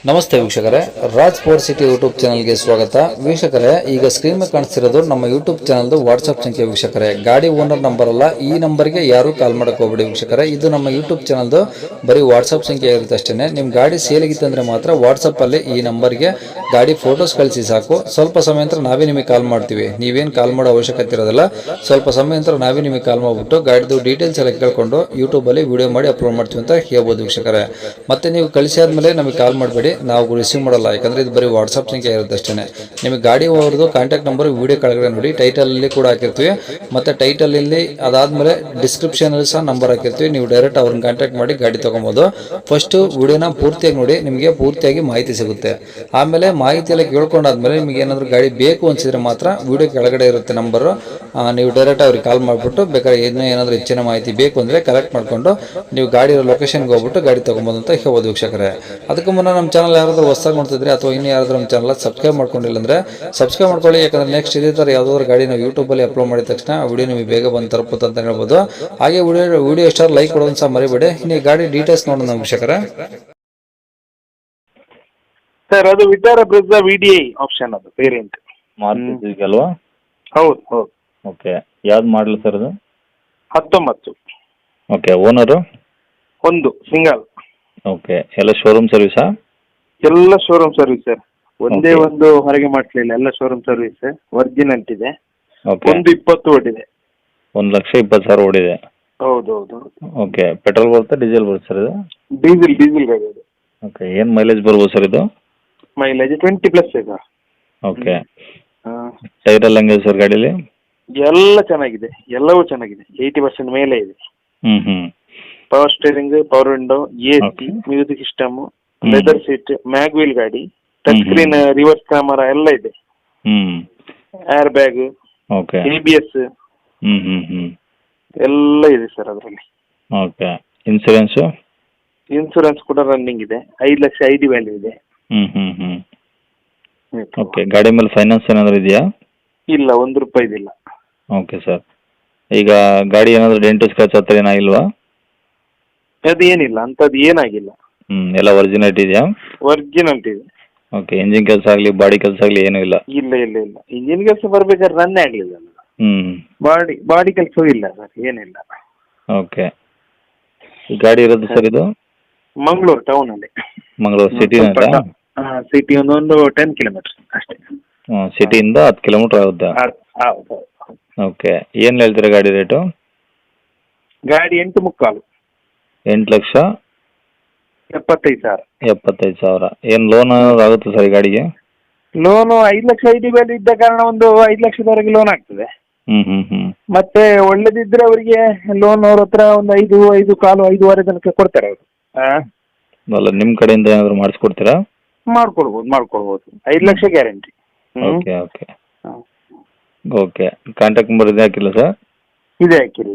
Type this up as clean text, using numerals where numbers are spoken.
ನಮಸ್ತೆ ವೀಕ್ಷಕರೇ, Raj sports city YouTube ಚಾನಲ್ಗೆ ಸ್ವಾಗತ. ವೀಕ್ಷಕರೇ, ಈಗ ಸ್ಕ್ರೀನ್ ಮೇಲೆ ಕಾಣಿಸ್ತಿರೋದು ನಮ್ಮ ಯೂಟ್ಯೂಬ್ ಚಾನಲ್ದು ವಾಟ್ಸ್ಆಪ್ ಸಂಖ್ಯೆ. ವೀಕ್ಷಕರೇ, ಗಾಡಿ ಓನರ್ ನಂಬರ್ ಅಲ್ಲ, ಈ ನಂಬರ್ಗೆ ಯಾರು ಕಾಲ್ ಮಾಡಕ್ಕೆ ಹೋಗ್ಬೇಡಿ ವೀಕ್ಷಕರೇ. ಇದು ನಮ್ಮ ಯೂಟ್ಯೂಬ್ ಚಾನಲ್ದು ಬರೀ ವಾಟ್ಸ್ಆಪ್ ಸಂಖ್ಯೆ ಇರುತ್ತೆ ಅಷ್ಟೇ. ನಿಮ್ಮ ಗಾಡಿ ಸೇಲಿಗಿತ್ತಂದ್ರೆ ಮಾತ್ರ ವಾಟ್ಸಪ್ಪಲ್ಲಿ ಈ ನಂಬರ್ಗೆ ಗಾಡಿ ಫೋಟೋಸ್ ಕಳಿಸಿ ಸಾಕು. ಸ್ವಲ್ಪ ಸಮಯ ನಂತರ ನಾವೇ ನಿಮಗೆ ಕಾಲ್ ಮಾಡ್ತೀವಿ. ನೀವೇನು ಕಾಲ್ ಮಾಡೋ ಅವಶ್ಯಕತೆ ಇರೋದಿಲ್ಲ. ಸ್ವಲ್ಪ ಸಮಯ ನಂತರ ನಾವೇ ನಿಮಗೆ ಕಾಲ್ ಮಾಡಿಬಿಟ್ಟು ಗಾಡಿದು ಡೀಟೇಲ್ಸ್ ಎಲ್ಲ ಕೇಳ್ಕೊಂಡು ಯೂಟ್ಯೂಬಲ್ಲಿ ವಿಡಿಯೋ ಮಾಡಿ ಅಪ್ಲೋಡ್ ಮಾಡ್ತೀವಿ ಅಂತ ಹೇಳ್ಬೋದು ವೀಕ್ಷಕರೇ. ಮತ್ತೆ ನೀವು ಕಳಿಸಿ ಆದಮೇಲೆ ನಮಗೆ ಕಾಲ್ ಮಾಡಬೇಡಿ, ನಾವು ರಿಸೀವ್ ಮಾಡಲ್ಲ. ಯಾಕಂದ್ರೆ ಇದು ಬರೀ ವಾಟ್ಸ್ಆಪ್ ಸಂಖ್ಯೆ ಇರುತ್ತೆ ಅಷ್ಟೇ. ನಿಮಗೆ ಗಾಡಿ ಅವ್ರದ್ದು ಕಾಂಟ್ಯಾಕ್ಟ್ ನಂಬರ್ ವಿಡಿಯೋ ಕೆಳಗಡೆ ನೋಡಿ, ಟೈಟಲ್ ಅಲ್ಲಿ ಕೂಡ ಹಾಕಿರ್ತೀವಿ. ಮತ್ತೆ ಟೈಟಲ್ ಇಲ್ಲಿ ಅದಾದ್ಮೇಲೆ ಡಿಸ್ಕ್ರಿಪ್ಷನ್ ಅಲ್ಲಿ ಸಹ ನಂಬರ್ ಹಾಕಿರ್ತೀವಿ. ನೀವು ಡೈರೆಕ್ಟ್ ಅವ್ರನ್ನ ಕಾಂಟ್ಯಾಕ್ಟ್ ಮಾಡಿ ಗಾಡಿ ತಗೊಬಹುದು. ಫಸ್ಟ್ ವಿಡಿಯೋನ ಪೂರ್ತಿಯಾಗಿ ನೋಡಿ, ನಿಮಗೆ ಪೂರ್ತಿಯಾಗಿ ಮಾಹಿತಿ ಸಿಗುತ್ತೆ. ಆಮೇಲೆ ಮಾಹಿತಿ ಎಲ್ಲ ಕೇಳ್ಕೊಂಡಾದ್ಮೇಲೆ ನಿಮಗೆ ಏನಾದ್ರು ಗಾಡಿ ಬೇಕು ಅನ್ಸಿದ್ರೆ ಮಾತ್ರ ವಿಡಿಯೋ ಕೆಳಗಡೆ ಇರುತ್ತೆ ನಂಬರ್, ನೀವು ಡೈರೆಕ್ಟ್ ಅವ್ರಿಗೆ ಕಾಲ್ ಮಾಡಿಬಿಟ್ಟು ಬೇಕಾದ್ರೆ ಏನಾದ್ರು ಹೆಚ್ಚಿನ ಮಾಹಿತಿ ಬೇಕು ಅಂದ್ರೆ ಕಲೆಕ್ಟ್ ಮಾಡ್ಕೊಂಡು ನೀವು ಗಾಡಿ ಲೊಕೇಶನ್ಗೆ ಹೋಗ್ಬಿಟ್ಟು ಗಾಡಿ ತಗೊಬೋದು ಅಂತ ಹೇಳ್ಬೋದು ವೀಕ್ಷಕರೇ. ಅದಕ್ಕೂ ಮುನ್ನ ನಮ್ಮ ಚಾನಲ್ ಯಾರಾದ್ರೂ ಹೊಸದಾಗಿ ನೋಡ್ತಿದ್ರೆ ಅಥವಾ ಇನ್ನು ಯಾರಾದ್ರೂ ನಮ್ಮ ಚಾನಲ್ ಸಬ್ಸ್ಕ್ರೈಬ್ ಮಾಡ್ಕೊಂಡಿಲ್ಲ ಅಂದ್ರೆ ಸಬ್ಸ್ಕ್ರೈಬ್ ಮಾಡ್ಕೊಳ್ಳಿ. ಯಾಕಂದ್ರೆ ನೆಕ್ಸ್ಟ್ ಇದೇ ತರ ಯಾವ್ದಾದ್ರು ಗಾಡಿ ನಾವು ಯೂಟ್ಯೂಬಲ್ಲಿ ಅಪ್ಲೋಡ್ ಮಾಡಿದ ತಕ್ಷಣ ವಿಡಿಯೋ ನಿಮಗೆ ಬೇಗ ಬಂದು ತಲುಪುತ್ತೆ ಅಂತ ಹೇಳ್ಬೋದು. ಹಾಗೆ ವಿಡಿಯೋ ಎಷ್ಟಾದ್ರು ಲೈಕ್ ಕೊಡೋದು ಸಹ ಮರಿಬೇಡಿ. ಇನ್ನು ಗಾಡಿ ಡೀಟೇಲ್ಸ್ ನೋಡೋಣ ವೀಕ್ಷಕರೇ. ಸರ್, ಅದು ವಿಚಾರ ಬ್ರೆಜಾ VDI ಆಪ್ಷನ್, ಅದು ವೇರಿಯಂಟ್ ಮಾರುತಿ ಅಲ್ವಾ? ಹೌದು ಹೌದು. ಓಕೆ, ಯಾವ್ದು ಮಾಡಲು ಸರ್ ಅದು? 19. Okay, owner? ಒಂದು ಸಿಂಗಲ್. ಓಕೆ, ಎಲ್ಲ ಶೋರೂಮ್ ಸರ್ವಿಸಾ? ಎಲ್ಲ ಶೋರೂಮ್ ಸರ್ವಿಸ್ ಸರ್. ಒಂದೇ ಒಂದು ಹೊರಗೆ ಮಾಡಿಸ್ಲಿಲ್ಲ, ಎಲ್ಲ ಶೋರೂಮ್ ಸರ್ವಿಸ್. ಒರಿಜಿನಲ್ ಇದೆ. ಓಕೆ, 120 ಓಡಿದೆ. 1,20,000 ಓಡಿದೆ. ಹೌದು ಹೌದು ಹೌದು. ಓಕೆ, ಪೆಟ್ರೋಲ್ ಬರುತ್ತಾ ಡೀಸೆಲ್ ಬರುತ್ತೆ ಸರ್ ಇದು? ಡೀಸೆಲ್ ಗಾಡಿ ಅದು. ಓಕೆ, ಏನು ಮೈಲೇಜ್ ಬರ್ಬೋದು ಸರ್ ಇದು? ಮೈಲೇಜ್ 20+ ಇದೆ. ಓಕೆ, ಟೈರ್ ಎಲ್ಲ ಹೆಂಗಿದೆ ಸರ್ ಗಾಡೀಲಿ? ಎಲ್ಲ ಚೆನ್ನಾಗಿದೆ, ಎಲ್ಲವೂ ಚೆನ್ನಾಗಿದೆ. 80% ಮೇಲೆ ಇದೆ. Power steering, power window, AC, music system, leather seat, mag wheel ಗಾಡಿ, ಟಚ್ ಸ್ಕ್ರೀನ್, ರಿವರ್ಸ್ ಕ್ಯಾಮರಾ ಎಲ್ಲ ಇದೆ. ಏರ್ ಬ್ಯಾಗ್, ABS ಎಲ್ಲ ಇದೆ ಸರ್ ಅದರಲ್ಲಿ. ಓಕೆ, ಇನ್ಸೂರೆನ್ಸ್ ಕೂಡ ರನ್ನಿಂಗ್ ಇದೆ. 5 ಲಕ್ಷ ID ವ್ಯಾಲ್ಯೂ ಇದೆ. ಓಕೆ, ಗಾಡಿ ಮೇಲೆ ಫೈನಾನ್ಸ್ ಏನಾದರೂ ಇದೆಯಾ? ಇಲ್ಲ, ₹1 ಇಲ್ಲ. ಓಕೆ ಸರ್, ಈಗ ಗಾಡಿ ಏನಾದರೂ ಡೆಂಟು ಸ್ಕ್ರಾಚ್ ಹತ್ರ ಏನಾಗಿಲ್ವಾ? ಅದು ಏನಿಲ್ಲ, ಅಂಥದ್ದು ಏನಾಗಿಲ್ಲ. ಎಲ್ಲ ಒರಿಜಿನಾಲಿಟಿ ಇದೆಯಾ? ಒರಿಜಿನಲ್ ಇದೆ. ಓಕೆ, ಇಂಜಿನ್ ಕೆಲಸ ಆಗಲಿ ಬಾಡಿ ಕೆಲಸ ಆಗಲಿ ಏನೂ ಇಲ್ಲ? ಇಲ್ಲ ಇಲ್ಲ ಇಲ್ಲ, ಇಂಜಿನ್ ಕೆಲಸ ಬರ್ಬೇಕಾದ್ರೆ ರನ್ನೇ ಆಗಲಿಲ್ಲ. ಬಾಡಿ ಕೆಲಸವೂ ಇಲ್ಲ ಸರ್, ಏನಿಲ್ಲ. ಓಕೆ, ಈ ಗಾಡಿ ಇರೋದು ಸರ್ ಇದು ಮಂಗಳೂರು ಟೌನ್ ಅಲ್ಲಿ. ಮಂಗಳೂರು ಸಿಟಿ ಸಿಟಿ ಒಂದು 10 ಕಿಲೋಮೀಟರ್ ಅಷ್ಟೇ. ಸಿಟಿಯಿಂದ 10 ಕಿಲೋಮೀಟರ್ ಆಗುತ್ತೆ. ಹೌದು. ಓಕೆ, ಏನು ಹೇಳ್ತೀರಾ ಗಾಡಿ ರೇಟು? ಗಾಡಿ 8.75. 8,75,000. 75,000. ಏನು ಲೋನ್ ಆಗುತ್ತೆ ಸರ್ ಈ ಗಾಡಿಗೆ? ಲೋನು 5 ಲಕ್ಷ ID ವ್ಯಾಲ್ಯೂ ಇದ್ದ ಕಾರಣ ಒಂದು 5 ಲಕ್ಷದವರೆಗೆ ಲೋನ್ ಆಗ್ತದೆ. ಮತ್ತೆ ಒಳ್ಳೇದಿದ್ರೆ ಅವರಿಗೆ ಲೋನ್ ಅವ್ರ ಹತ್ರ ಒಂದು 5.25 ತನಕ ಕೊಡ್ತಾರೆ ಅವರು. ಅಲ್ಲ, ನಿಮ್ಮ ಕಡೆಯಿಂದ ಏನಾದರೂ ಮಾಡಿಸ್ಕೊಡ್ತೀರಾ? ಮಾಡ್ಕೊಡ್ಬೋದು. 5 lakh guarantee. Okay, contact number ಇದೆ ಹಾಕಿಲ್ಲ ಸರ್? ಇದೆ ಹಾಕಿರಿ.